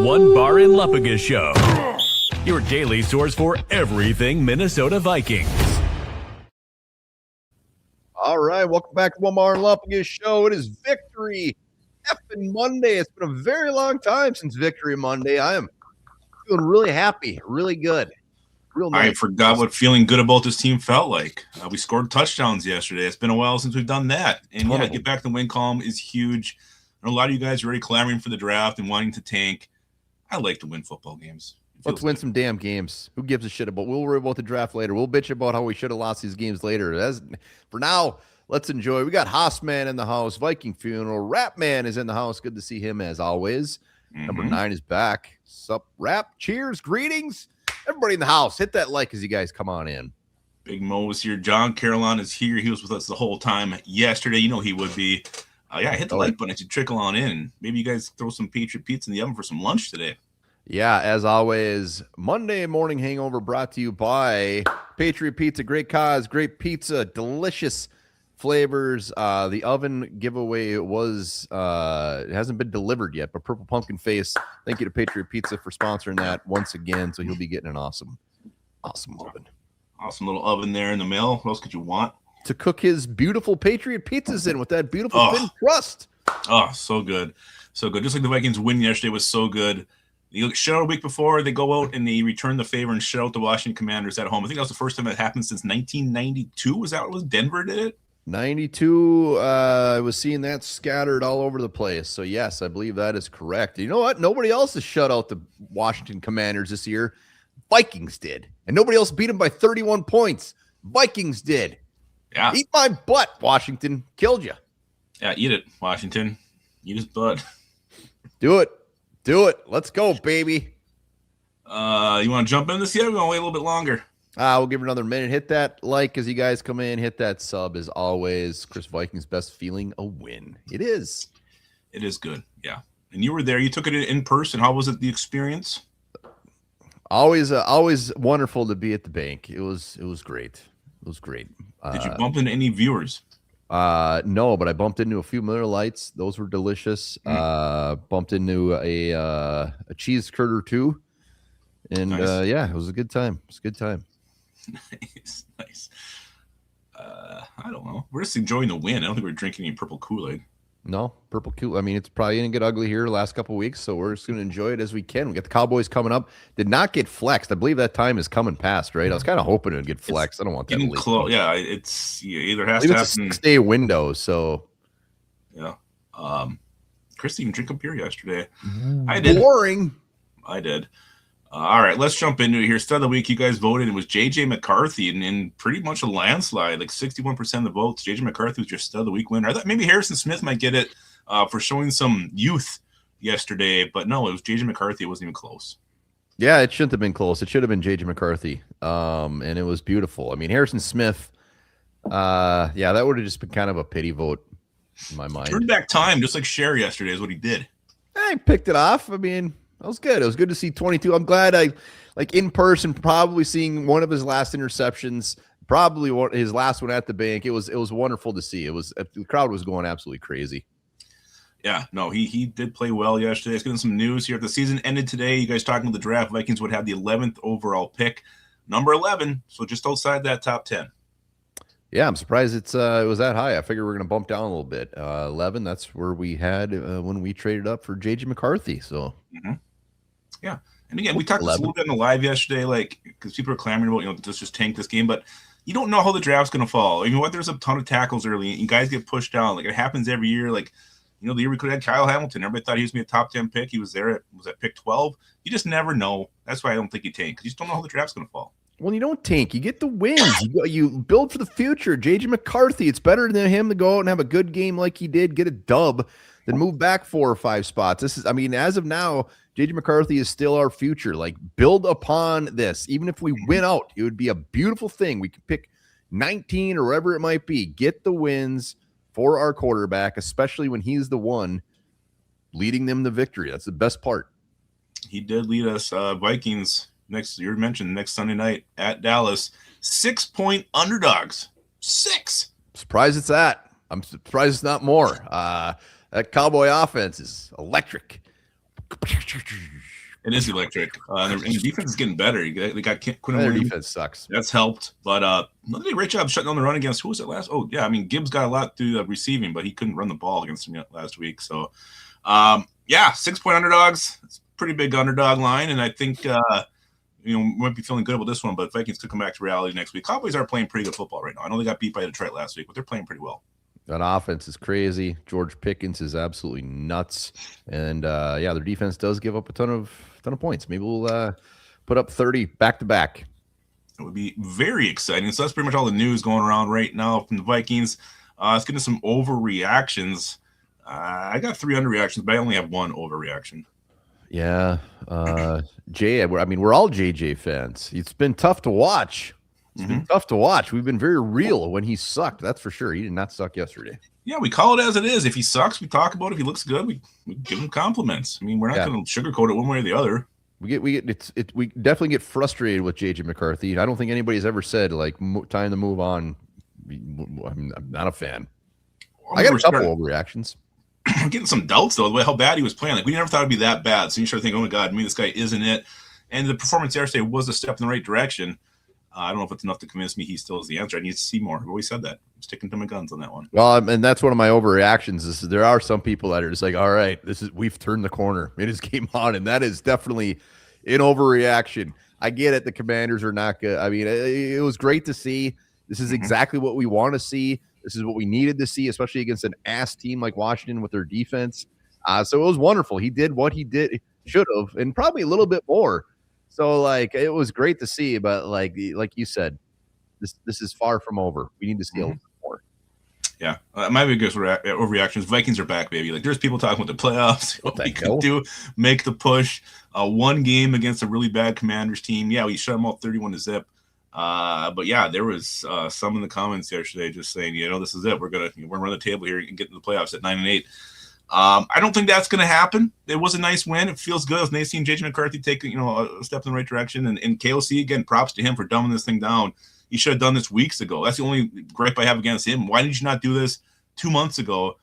One Bar and Lupagus Show, your daily source for everything Minnesota Vikings. All right, welcome back to One Bar and Lupagus Show. It is Victory effing Monday. It's been a very long time since Victory Monday. I am feeling really happy, really good. Real nice. I forgot what feeling good about this team felt like. We scored touchdowns yesterday. It's been a while since we've done that. And yeah, get back to the win column is huge. I know a lot of you guys are already clamoring for the draft and wanting to tank. I like to win football games. Let's win some damn games. Who gives a shit about? We'll worry about the draft later. We'll bitch about how we should have lost these games later. For now, let's enjoy. We got Haasman in the house. Viking Funeral. Rap Man is in the house. Good to see him as always. Number 9 is back. Sup, Rap? Cheers. Greetings. Everybody in the house, hit that like as you guys come on in. Big Mo is here. John Caroline is here. He was with us the whole time yesterday. You know he would be. Yeah, hit the like button. It should trickle on in. Maybe you guys throw some Patriot Pizza in the oven for some lunch today. Yeah, as always, Monday Morning Hangover brought to you by Patriot Pizza. Great cause, great pizza, delicious flavors. The oven giveaway was it hasn't been delivered yet, but Purple Pumpkin Face, thank you to Patriot Pizza for sponsoring that once again. So he'll be getting an awesome oven. Awesome little oven there in the mail. What else could you want? To cook his beautiful Patriot pizzas in with that beautiful thin crust. Oh, so good. So good. Just like the Vikings win yesterday was so good. You look shut out a week before, they go out and they return the favor and shut out the Washington Commanders at home. I think that was the first time that happened since 1992. Was that what it was? Denver did it? 92. I was seeing that scattered all over the place. So, yes, I believe that is correct. You know what? Nobody else has shut out the Washington Commanders this year. Vikings did. And nobody else beat them by 31 points. Vikings did. Yeah. Eat my butt, Washington. Killed you. Yeah, eat it, Washington. Eat his butt. Do it. Do it. Let's go, baby. You want to jump in this yet? We're going to wait a little bit longer. We'll give it another minute. Hit that like as you guys come in. Hit that sub as always. Chris Vikings best feeling, a win. It is. It is good. Yeah. And you were there. You took it in person. How was it, the experience? Always wonderful to be at the bank. It was great. It was great. Did you bump into any viewers? No, but I bumped into a few Miller Lights. Those were delicious. Bumped into a cheese curd or two. And nice. Yeah, it was a good time. It was a good time. Nice. I don't know. We're just enjoying the win. I don't think we're drinking any purple Kool-Aid. No, purple Kool-Aid. I mean, it's probably going to get ugly here the last couple of weeks, so we're just going to enjoy it as we can. We got the Cowboys coming up. Did not get flexed. I believe that time is coming past, right? I was kind of hoping it would get flexed. I don't want that. Getting close. Yeah, it's either has to happen. It's a 6-day window, so. Yeah. Christy didn't drink a beer yesterday. I did. Boring. I did. All right, let's jump into it here. Start of the week, you guys voted. It was J.J. McCarthy, and in pretty much a landslide, like 61% of the votes. J.J. McCarthy was your stud of the week winner. I thought maybe Harrison Smith might get it for showing some youth yesterday, but no, it was J.J. McCarthy. It wasn't even close. Yeah, it shouldn't have been close. It should have been J.J. McCarthy, and it was beautiful. I mean, Harrison Smith, that would have just been kind of a pity vote in my mind. Turned back time, just like Cher yesterday is what he did. I picked it off. I mean, that was good. It was good to see 22. I'm glad in person, probably seeing one of his last interceptions, probably his last one at the bank. It was wonderful to see. The crowd was going absolutely crazy. Yeah, no, he did play well yesterday. Let's get into some news here. The season ended today. You guys talking about the draft. Vikings would have the 11th overall pick, number 11, so just outside that top 10. Yeah, I'm surprised it was that high. I figured we're going to bump down a little bit. 11, that's where we had when we traded up for J.J. McCarthy. So. Mm-hmm. Yeah. And again, we talked a little bit on the live yesterday, because people are clamoring about, let's just tank this game, but you don't know how the draft's going to fall. I mean, there's a ton of tackles early and guys get pushed down. It happens every year. The year we could have had Kyle Hamilton. Everybody thought he was going to be a top 10 pick. He was there at pick 12. You just never know. That's why I don't think you tank, because you just don't know how the draft's going to fall. Well, you don't tank. You get the wins. You build for the future. J.J. McCarthy, it's better than him to go out and have a good game like he did, get a dub, then move back 4 or 5 spots. As of now, J.J. McCarthy is still our future. Build upon this. Even if we win out, it would be a beautiful thing. We could pick 19 or wherever it might be. Get the wins for our quarterback, especially when he's the one leading them to victory. That's the best part. He did lead us. Vikings, you mentioned next Sunday night at Dallas. 6-point underdogs. 6. Surprised it's that. I'm surprised it's not more. That Cowboy offense is electric. It is electric. And the defense is getting better. They got Quinn. Their defense sucks. That's helped. But they did a great job shutting down the run against, who was it last? Oh, yeah. I mean, Gibbs got a lot through receiving, but he couldn't run the ball against him last week. So, 6-point underdogs. It's a pretty big underdog line. And I think, we might be feeling good about this one, but Vikings could come back to reality next week. Cowboys are playing pretty good football right now. I know they got beat by Detroit last week, but they're playing pretty well. That offense is crazy. George Pickens is absolutely nuts. And, their defense does give up a ton of points. Maybe we'll put up 30 back-to-back. It would be very exciting. So that's pretty much all the news going around right now from the Vikings. Let's get into some overreactions. I got 3 underreactions, but I only have 1 overreaction. Yeah. Jay, we're all JJ fans. It's been tough to watch. It's been tough to watch. We've been very real when he sucked. That's for sure. He did not suck yesterday. Yeah, we call it as it is. If he sucks, we talk about it. If he looks good, we give him compliments. I mean, we're not going to sugarcoat it one way or the other. We definitely get frustrated with JJ McCarthy. I don't think anybody's ever said like time to move on. I'm not a fan. I got a couple overreactions. I'm getting some doubts though, the way how bad he was playing. Like we never thought it'd be that bad. So you start thinking, oh my God, maybe this guy isn't it. And the performance yesterday was a step in the right direction. I don't know if it's enough to convince me he still is the answer. I need to see more. I've always said that. I'm sticking to my guns on that one. Well, and that's one of my overreactions is there are some people that are just like, all right, we've turned the corner. It is game on, and that is definitely an overreaction. I get it. The Commanders are not good. I mean, it was great to see. This is exactly what we want to see. This is what we needed to see, especially against an ass team like Washington with their defense. So it was wonderful. He did what he should have, and probably a little bit more. So, like, it was great to see, but like you said, this is far from over. We need to see a little bit more. Yeah, my biggest overreaction is Vikings are back, baby. Like, there's people talking about the playoffs, what we can do, make the push. One game against a really bad Commanders team. Yeah, we shut them out 31-0. But yeah, there was some in the comments yesterday just saying, this is it. We're gonna run the table here and get into the playoffs at 9-8. I don't think that's going to happen. It was a nice win. It feels good. It was nice seeing J.J. McCarthy take a step in the right direction. And KOC, again, props to him for dumbing this thing down. He should have done this weeks ago. That's the only gripe I have against him. Why did you not do this 2 months ago,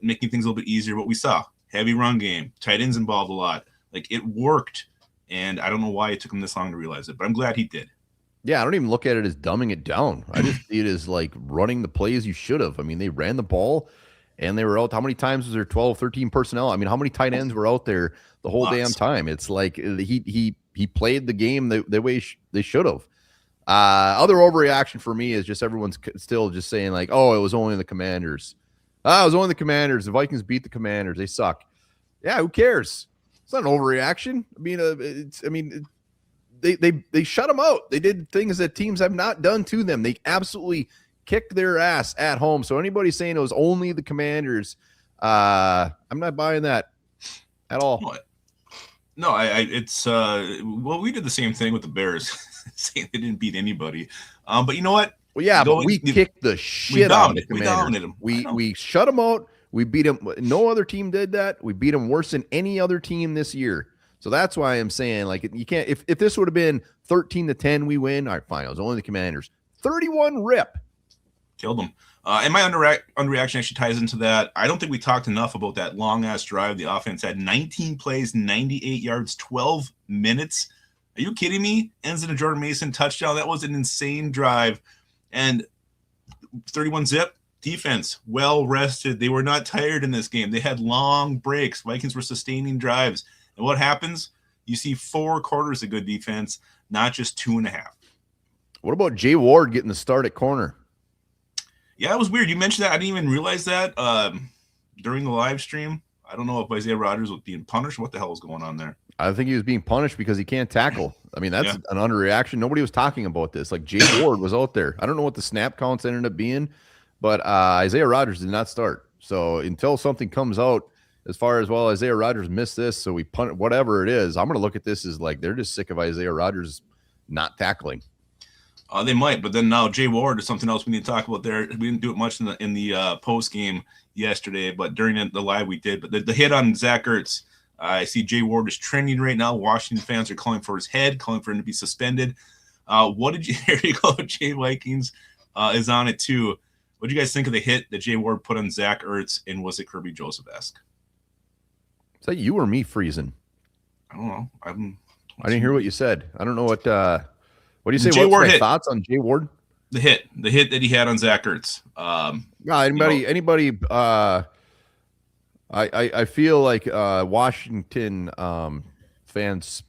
making things a little bit easier? What we saw, heavy run game, tight ends involved a lot. Like, it worked, and I don't know why it took him this long to realize it, but I'm glad he did. Yeah, I don't even look at it as dumbing it down. I just see it as, like, running the plays you should have. I mean, they ran the ball. And they were out. How many times was there 12, 13 personnel? I mean, how many tight ends were out there the whole damn time? It's like he played the game the way they should have. Other overreaction for me is just everyone's still just saying like, oh, it was only the Commanders. It was only the Commanders. The Vikings beat the Commanders. They suck. Yeah, who cares? It's not an overreaction. I mean, they shut them out. They did things that teams have not done to them. They absolutely kicked their ass at home. So anybody saying it was only the Commanders, I'm not buying that at all. No, it's we did the same thing with the Bears, saying they didn't beat anybody. But you know what? Well, yeah, but we kicked the shit out of the Commanders. We dominated them. We shut them out. We beat them. No other team did that. We beat them worse than any other team this year. So that's why I'm saying, like, you can't. If this would have been 13-10, we win. All right, fine. It was only the Commanders. 31 rip. Killed them. And my underreaction actually ties into that. I don't think we talked enough about that long-ass drive. The offense had 19 plays, 98 yards, 12 minutes. Are you kidding me? Ends in a Jordan Mason touchdown. That was an insane drive. And 31-0 defense, well-rested. They were not tired in this game. They had long breaks. Vikings were sustaining drives. And what happens? You see 4 quarters of good defense, not just 2.5. What about Jay Ward getting the start at corner? Yeah, it was weird. You mentioned that. I didn't even realize that during the live stream. I don't know if Isaiah Rodgers was being punished. What the hell was going on there? I think he was being punished because he can't tackle. I mean, that's an underreaction. Nobody was talking about this. Like, Jay Ward was out there. I don't know what the snap counts ended up being, but Isaiah Rodgers did not start. So until something comes out as far as, well, Isaiah Rodgers missed this, so we punt whatever it is, I'm going to look at this as like they're just sick of Isaiah Rodgers not tackling. They might, but then now Jay Ward is something else we need to talk about there. We didn't do it much in the post game yesterday, but during the live we did. But the hit on Zach Ertz, I see Jay Ward is trending right now. Washington fans are calling for his head, calling for him to be suspended. What did you? Here you go. Jay Vikings is on it too. What do you guys think of the hit that Jay Ward put on Zach Ertz, and was it Kirby Joseph-esque? Is that you or me freezing? I don't know. I didn't hear what you said. I don't know what do you say? Jay What's Ward my hit. thoughts on Jay Ward? The hit that he had on Zach Ertz. Anybody I feel like Washington fans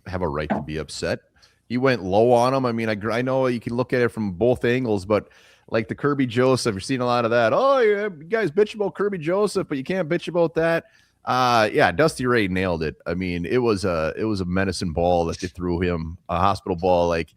have a right to be upset. He went low on him. I mean, I know you can look at it from both angles, but like the Kirby Joseph, you're seeing a lot of that. Oh, yeah, you guys bitch about Kirby Joseph, but you can't bitch about that. Yeah, Dusty Ray nailed it. I mean, it was a medicine ball that they threw him, a hospital ball. Like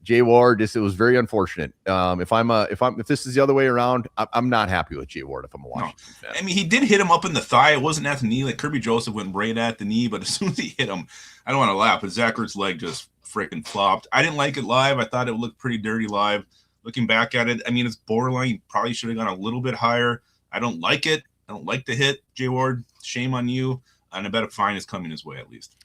Jay Ward, it was very unfortunate. If this is the other way around, I'm not happy with Jay Ward if I'm a Washington fan. I mean, he did hit him up in the thigh. It wasn't at the knee. Like Kirby Joseph went right at the knee, but as soon as he hit him, I don't want to laugh, but Zach Ertz's leg just freaking flopped. I didn't like it live. I thought it looked pretty dirty live. Looking back at it, I mean, it's borderline. You probably should have gone a little bit higher. I don't like it. I don't like the hit, Jay Ward. Shame on you. And I bet a fine is coming his way at least.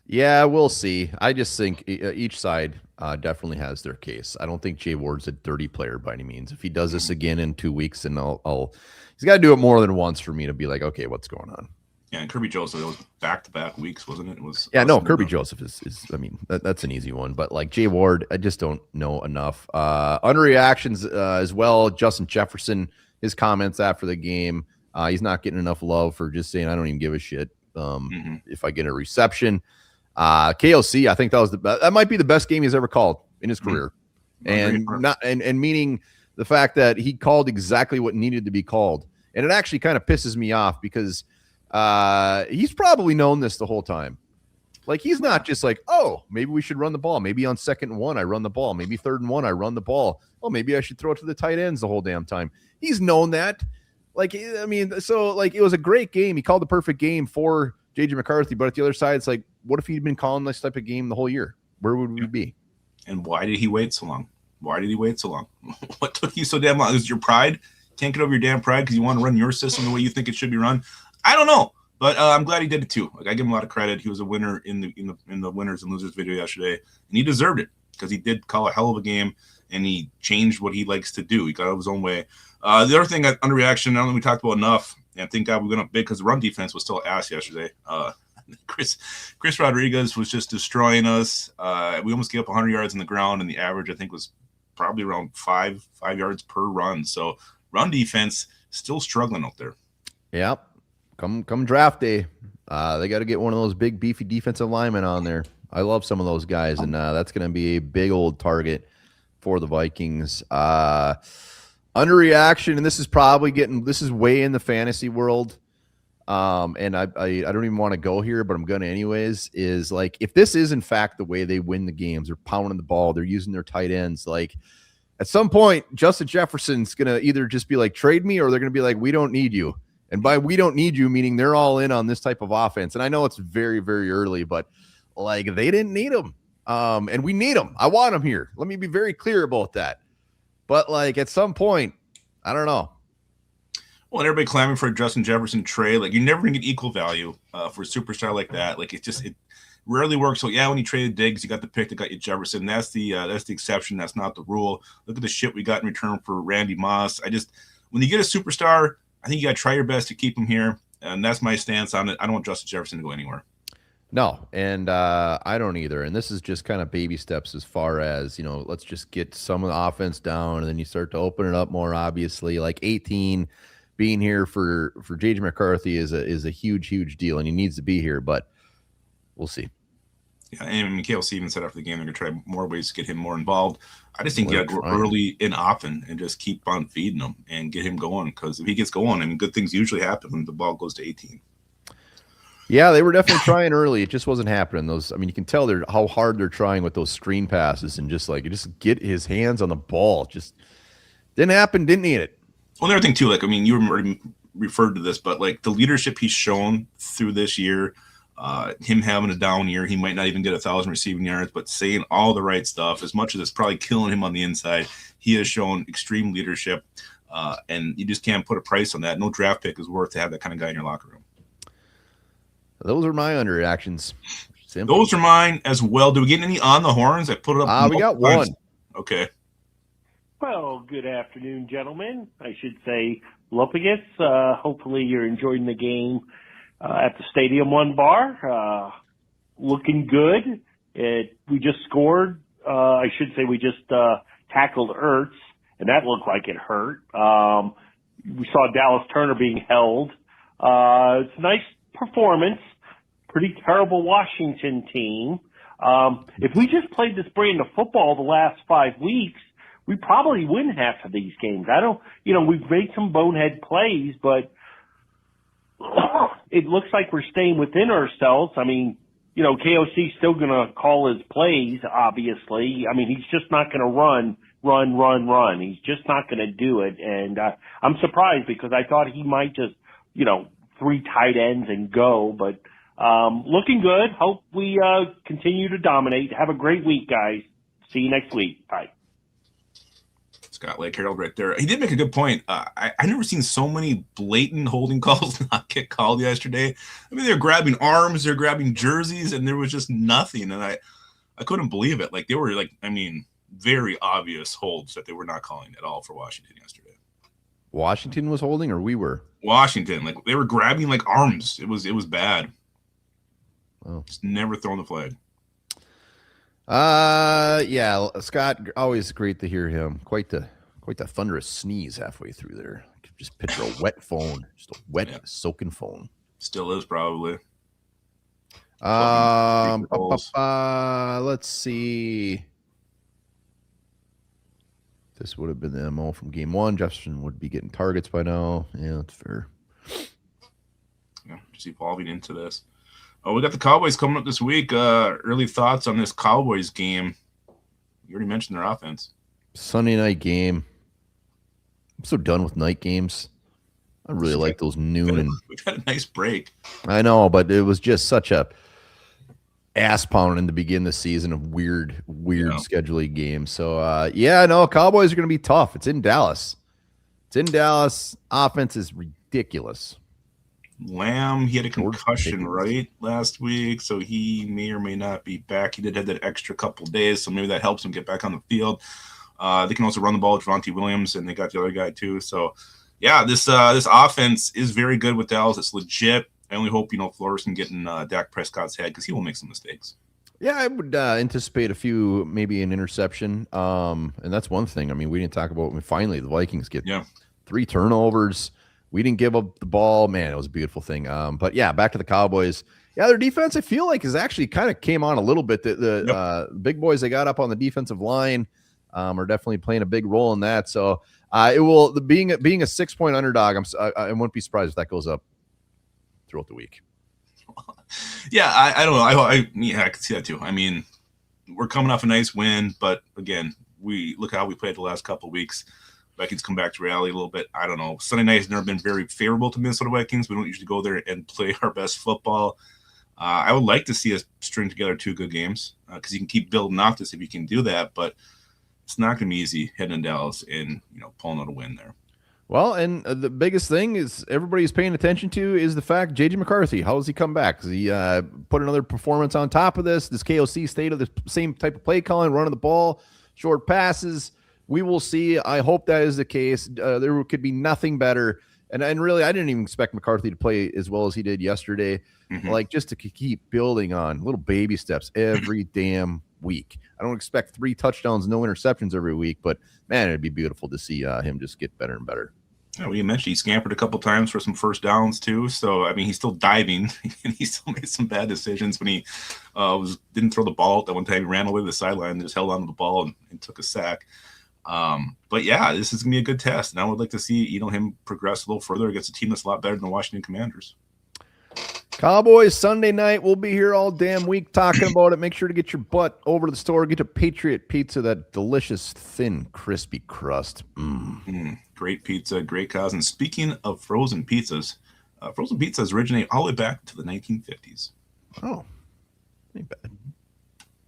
Yeah, we'll see. I just think each side definitely has their case. I don't think Jay Ward's a dirty player by any means. If he does this again in 2 weeks, then he's got to do it more than once for me to be like, okay, what's going on? Yeah, and Kirby Joseph, it was back-to-back weeks, wasn't it? It was. Yeah, no, Kirby Joseph is I mean, that's an easy one. But like Jay Ward, I just don't know enough. Underreactions as well. Justin Jefferson, his comments after the game, he's not getting enough love for just saying, I don't even give a shit if I get a reception. KOC, I think that might be the best game he's ever called in his career. And meaning the fact that he called exactly what needed to be called. And it actually kind of pisses me off because he's probably known this the whole time. Like, he's not just like, oh, maybe we should run the ball. Maybe on 2nd and 1, I run the ball. Maybe 3rd and 1, I run the ball. Oh, maybe I should throw it to the tight ends the whole damn time. He's known that. Like, I mean, so like, it was a great game. He called the perfect game for J.J. McCarthy. But at the other side, it's like, what if he'd been calling this type of game the whole year? Where would we be? And why did he wait so long? Why did he wait so long? What took you so damn long? Is your pride? Can't get over your damn pride because you want to run your system the way you think it should be run? I don't know. But I'm glad he did it too. Like, I give him a lot of credit. He was a winner in the winners and losers video yesterday, and he deserved it because he did call a hell of a game and he changed what he likes to do. He got out of his own way. The other thing, underreaction, I don't think we talked about enough, and thank God we went up big because the run defense was still ass yesterday. Chris Rodriguez was just destroying us. We almost gave up 100 yards on the ground, and the average I think was probably around five yards per run. So run defense still struggling out there. Yep. Come draft day, they got to get one of those big beefy defensive linemen on there. I love some of those guys, and that's going to be a big old target for the Vikings. Underreaction, and this is way in the fantasy world. And I don't even want to go here, but I'm going to anyways, is like, if this is in fact the way they win the games, they're pounding the ball, they're using their tight ends, like at some point, Justin Jefferson's going to either just be like, trade me, or they're going to be like, we don't need you. And by we don't need you, meaning they're all in on this type of offense. And I know it's very, very early, but like, they didn't need him. And we need him. I want him here. Let me be very clear about that. But like, at some point, I don't know. Well, and everybody clamoring for a Justin Jefferson trade. Like, you're never going to get equal value for a superstar like that. Like, it rarely works. So yeah, when you traded Diggs, you got the pick that got you Jefferson. That's the exception. That's not the rule. Look at the shit we got in return for Randy Moss. When you get a superstar, I think you got to try your best to keep him here. And that's my stance on it. I don't want Justin Jefferson to go anywhere. No, and I don't either. And this is just kind of baby steps as far as, let's just get some of the offense down, and then you start to open it up more, obviously. Like 18 being here for J.J. McCarthy is a huge, huge deal, and he needs to be here, but we'll see. Yeah, and Mikhail even said after the game they're going to try more ways to get him more involved. I just think you got to go early and often and just keep on feeding him and get him going, because if he gets going, I mean, good things usually happen when the ball goes to 18. Yeah, they were definitely trying early. It just wasn't happening. You can tell how hard they're trying with those screen passes and just get his hands on the ball. Just didn't happen. Didn't need it. Well, another thing too, you already referred to this, but like the leadership he's shown through this year, him having a down year, he might not even get 1,000 receiving yards, but saying all the right stuff, as much as it's probably killing him on the inside, he has shown extreme leadership, and you just can't put a price on that. No draft pick is worth to have that kind of guy in your locker room. Those are my underreactions. Simple. Those are mine as well. Do we get any on the horns? I put it up. We got one. Okay. Well, good afternoon, gentlemen. I should say Lupagus. Hopefully you're enjoying the game. at the Stadium One bar. Looking good. We just scored. I should say we just tackled Ertz, and that looked like it hurt. We saw Dallas Turner being held. It's a nice performance. Pretty terrible Washington team. If we just played this brand of football the last 5 weeks, we probably win half of these games. We've made some bonehead plays, but it looks like we're staying within ourselves. I mean, KOC's still going to call his plays, obviously. I mean, he's just not going to run. He's just not going to do it. And I'm surprised because I thought he might just, 3 tight ends and go. But looking good. Hope we continue to dominate. Have a great week, guys. See you next week. Bye. Scott Lake Harold right there. He did make a good point. I never seen so many blatant holding calls not get called yesterday. I mean, they're grabbing arms, they're grabbing jerseys, and there was just nothing. And I couldn't believe it. Like, they were very obvious holds that they were not calling at all for Washington yesterday. Washington was holding, or we were? Washington. Like, they were grabbing arms. It was bad. Oh. Just never throwing the flag. Yeah, Scott, always great to hear him. Quite the thunderous sneeze halfway through there. Just picture a wet phone, just a wet, soaking phone. Still is probably. Let's see. This would have been the MO from game 1. Jefferson would be getting targets by now. Yeah, that's fair. Yeah, just evolving into this. Oh, we got the Cowboys coming up this week. Early thoughts on this Cowboys game? You already mentioned their offense. Sunday night game. I'm so done with night games. I really like those noon. We've had a nice break. I know, but it was just such a ass pounding to begin the season of weird scheduling games. So, Cowboys are going to be tough. It's in Dallas. Offense is ridiculous. Lamb, he had a concussion, right, last week, so he may or may not be back. He did have that extra couple days, so maybe that helps him get back on the field. They can also run the ball with Javonte Williams, and they got the other guy too. So, yeah, this offense is very good with Dallas. It's legit. I only hope, Flores can get in Dak Prescott's head because he will make some mistakes. Yeah, I would anticipate a few, maybe an interception, and that's one thing. I mean, we didn't talk about when finally the Vikings get 3 turnovers. We didn't give up the ball. Man, it was a beautiful thing. But, back to the Cowboys. Yeah, their defense, I feel like, is actually kind of came on a little bit. The big boys they got up on the defensive line are definitely playing a big role in that. So it will being a 6-point underdog, I wouldn't be surprised if that goes up throughout the week. Yeah, I don't know. I can see that too. I mean, we're coming off a nice win, but, again, we look how we played the last couple of weeks. Vikings come back to reality a little bit. I don't know. Sunday night has never been very favorable to Minnesota Vikings. We don't usually go there and play our best football. I would like to see us string together 2 good games because you can keep building off this if you can do that. But it's not going to be easy heading in Dallas and pulling out a win there. Well, and the biggest thing is everybody's paying attention to is the fact J.J. McCarthy. How does he come back? Does he put another performance on top of this? Does KOC stay to the same type of play calling, running the ball, short passes? We will see. I hope that is the case. There could be nothing better. And really, I didn't even expect McCarthy to play as well as he did yesterday. Mm-hmm. Just to keep building on little baby steps every damn week. I don't expect 3 touchdowns, no interceptions every week, but, man, it'd be beautiful to see him just get better and better. Yeah, well, you mentioned he scampered a couple times for some first downs, too. So, I mean, he's still diving, and he still made some bad decisions when he didn't throw the ball at that one time. He ran away to the sideline and just held on to the ball and took a sack. But yeah, this is gonna be a good test, and I would like to see him progress a little further against a team that's a lot better than the Washington Commanders. Cowboys Sunday night. We'll be here all damn week talking about it. Make sure to get your butt over to the store. Get a Patriot Pizza, that delicious, thin, crispy crust. Great pizza, great cause. And speaking of frozen pizzas originate all the way back to the 1950s. Oh, ain't bad.